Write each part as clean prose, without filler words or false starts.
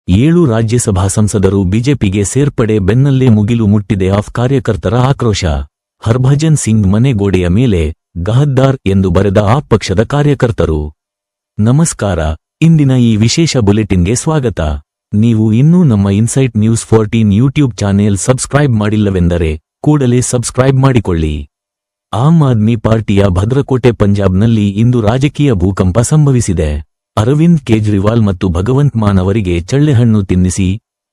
7 ರಾಜ್ಯಸಭಾ ಸಂಸದರು ಬಿಜೆಪಿಗೆ ಸೇರ್ಪಡೆ ಬೆನ್ನಲ್ಲೇ ಮುಗಿಲು ಮುಟ್ಟಿದೆ. ಆಪ್ ಕಾರ್ಯಕರ್ತರ ಆಕ್ರೋಶ. ಹರ್ಭಜನ್ ಸಿಂಗ್ ಮನೆ ಗೋಡೆಯ ಮೇಲೆ ಗಹದ್ದಾರ್ ಎಂದು ಬರೆದ ಆಪ್ ಪಕ್ಷದ ಕಾರ್ಯಕರ್ತರು. ನಮಸ್ಕಾರ, ಇಂದಿನ ಈ ವಿಶೇಷ ಬುಲೆಟಿನ್ಗೆ ಸ್ವಾಗತ. ನೀವು ಇನ್ನೂ ನಮ್ಮ Insight News 14 YouTube channel subscribe ಮಾಡಿಲ್ಲವೆಂದರೆ ಕೂಡಲೇ ಸಬ್ಸ್ಕ್ರೈಬ್ ಮಾಡಿಕೊಳ್ಳಿ. ಆಮ್ ಆದ್ಮಿ ಪಾರ್ಟಿಯ ಭದ್ರಕೋಟೆ ಪಂಜಾಬ್ನಲ್ಲಿ ಇಂದು ರಾಜಕೀಯ ಭೂಕಂಪ ಸಂಭವಿಸಿದೆ. ಅರವಿಂದ್ ಕೇಜ್ರಿವಾಲ್ ಮತ್ತು ಭಗವಂತ್ ಮಾನ್ ಅವರಿಗೆ ಚಳ್ಳೆಹಣ್ಣು ತಿನ್ನಿಸಿ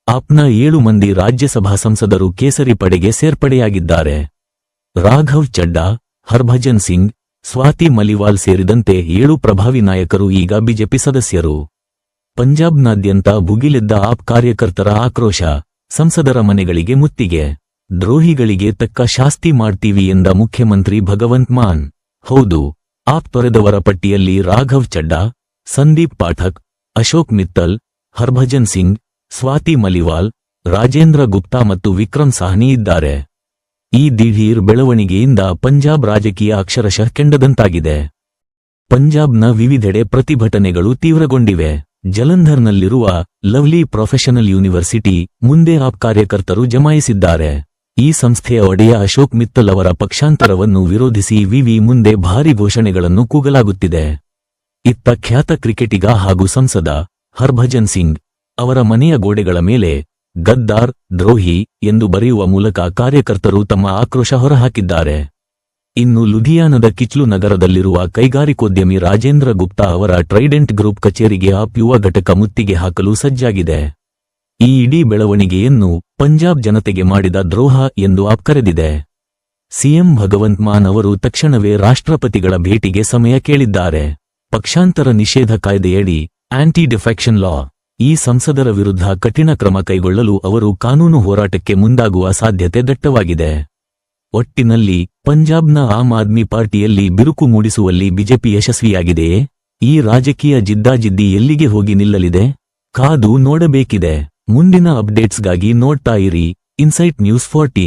ಆಪ್ನ 7 ಮಂದಿ ರಾಜ್ಯಸಭಾ ಸಂಸದರು ಕೇಸರಿ ಪಡೆಗೆ ಸೇರ್ಪಡೆಯಾಗಿದ್ದಾರೆ. ರಾಘವ್ ಚಡ್ಡಾ, ಹರ್ಭಜನ್ ಸಿಂಗ್, ಸ್ವಾತಿ ಮಲಿವಾಲ್ ಸೇರಿದಂತೆ 7 ಪ್ರಭಾವಿ ನಾಯಕರು ಈಗ ಬಿಜೆಪಿ ಸದಸ್ಯರು. ಪಂಜಾಬ್ನಾದ್ಯಂತ ಭುಗಿಲೆದ್ದ ಆಪ್ ಕಾರ್ಯಕರ್ತರ ಆಕ್ರೋಶ. ಸಂಸದರ ಮನೆಗಳಿಗೆ ಮುತ್ತಿಗೆ. ದ್ರೋಹಿಗಳಿಗೆ ತಕ್ಕ ಶಾಸ್ತಿ ಮಾಡ್ತೀವಿ ಎಂದ ಮುಖ್ಯಮಂತ್ರಿ ಭಗವಂತ್ ಮಾನ್. ಹೌದು, ಆಪ್ ತೊರೆದವರ ಪಟ್ಟಿಯಲ್ಲಿ ರಾಘವ್ ಚಡ್ಡಾ, ಸಂದೀಪ್ ಪಾಠಕ್, ಅಶೋಕ್ ಮಿತ್ತಲ್, ಹರ್ಭಜನ್ ಸಿಂಗ್, ಸ್ವಾತಿ ಮಲಿವಾಲ್, ರಾಜೇಂದ್ರ ಗುಪ್ತಾ ಮತ್ತು ವಿಕ್ರಮ್ ಸಾಹ್ನಿ ಇದ್ದಾರೆ. ಈ ದಿಢೀರ್ ಬೆಳವಣಿಗೆಯಿಂದ ಪಂಜಾಬ್ ರಾಜಕೀಯ ಅಕ್ಷರಶಃ ಕೆಂಡದಂತಾಗಿದೆ. ಪಂಜಾಬ್ನ ವಿವಿಧೆಡೆ ಪ್ರತಿಭಟನೆಗಳು ತೀವ್ರಗೊಂಡಿವೆ. ಜಲಂಧರ್ನಲ್ಲಿರುವ ಲವ್ಲಿ ಪ್ರೊಫೆಷನಲ್ ಯೂನಿವರ್ಸಿಟಿ ಮುಂದೆ ಆಪ್ ಕಾರ್ಯಕರ್ತರು ಜಮಾಯಿಸಿದ್ದಾರೆ. ಈ ಸಂಸ್ಥೆಯ ಒಡೆಯ ಅಶೋಕ್ ಮಿತ್ತಲ್ ಅವರ ಪಕ್ಷಾಂತರವನ್ನು ವಿರೋಧಿಸಿ ವಿವಿ ಮುಂದೆ ಭಾರಿ ಘೋಷಣೆಗಳನ್ನು ಕೂಗಲಾಗುತ್ತಿದೆ. ಇತ್ತ ಖ್ಯಾತ ಕ್ರಿಕೆಟಿಗ ಹಾಗೂ ಸಂಸದ ಹರ್ಭಜನ್ ಸಿಂಗ್ ಅವರ ಮನೆಯ ಗೋಡೆಗಳ ಮೇಲೆ ಗದ್ದಾರ್, ದ್ರೋಹಿ ಎಂದು ಬರೆಯುವ ಮೂಲಕ ಕಾರ್ಯಕರ್ತರು ತಮ್ಮ ಆಕ್ರೋಶ ಹೊರಹಾಕಿದ್ದಾರೆ. ಇನ್ನು ಲುಧಿಯಾನದ ಕಿಚ್ಲು ನಗರದಲ್ಲಿರುವ ಕೈಗಾರಿಕೋದ್ಯಮಿ ರಾಜೇಂದ್ರ ಗುಪ್ತಾ ಅವರ ಟ್ರೈಡೆಂಟ್ ಗ್ರೂಪ್ ಕಚೇರಿಗೆ ಆಪ್ ಯುವ ಘಟಕ ಮುತ್ತಿಗೆ ಹಾಕಲು ಸಜ್ಜಾಗಿದೆ. ಈ ಇಡೀ ಬೆಳವಣಿಗೆಯನ್ನು ಪಂಜಾಬ್ ಜನತೆಗೆ ಮಾಡಿದ ದ್ರೋಹ ಎಂದು ಆಪ್ ಕರೆದಿದೆ. ಸಿಎಂ ಭಗವಂತ್ ಮಾನ್ ಅವರು ತಕ್ಷಣವೇ ರಾಷ್ಟ್ರಪತಿಗಳ ಭೇಟಿಗೆ ಸಮಯ ಕೇಳಿದ್ದಾರೆ. ಪಕ್ಷಾಂತರ ನಿಷೇಧ ಕಾಯ್ದೆಯಡಿ ಆಂಟಿ ಡಿಫೆಕ್ಷನ್ ಲಾ ಈ ಸಂಸದರ ವಿರುದ್ಧ ಕಠಿಣ ಕ್ರಮ ಕೈಗೊಳ್ಳಲು ಅವರು ಕಾನೂನು ಹೋರಾಟಕ್ಕೆ ಮುಂದಾಗುವ ಸಾಧ್ಯತೆ ದಟ್ಟವಾಗಿದೆ. ಒಟ್ಟಿನಲ್ಲಿ ಪಂಜಾಬ್ನ ಆಮ್ ಆದ್ಮಿ ಪಾರ್ಟಿಯಲ್ಲಿ ಬಿರುಕು ಮೂಡಿಸುವಲ್ಲಿ ಬಿಜೆಪಿ ಯಶಸ್ವಿಯಾಗಿದೆಯೇ? ಈ ರಾಜಕೀಯ ಜಿದ್ದಾಜಿದ್ದಿ ಎಲ್ಲಿಗೆ ಹೋಗಿ ನಿಲ್ಲಲಿದೆ? ಕಾದು ನೋಡಬೇಕಿದೆ. ಮುಂದಿನ ಅಪ್ಡೇಟ್ಸ್ಗಾಗಿ ನೋಡ್ತಾ ಇರಿ ಇನ್ಸೈಟ್ ನ್ಯೂಸ್ 14.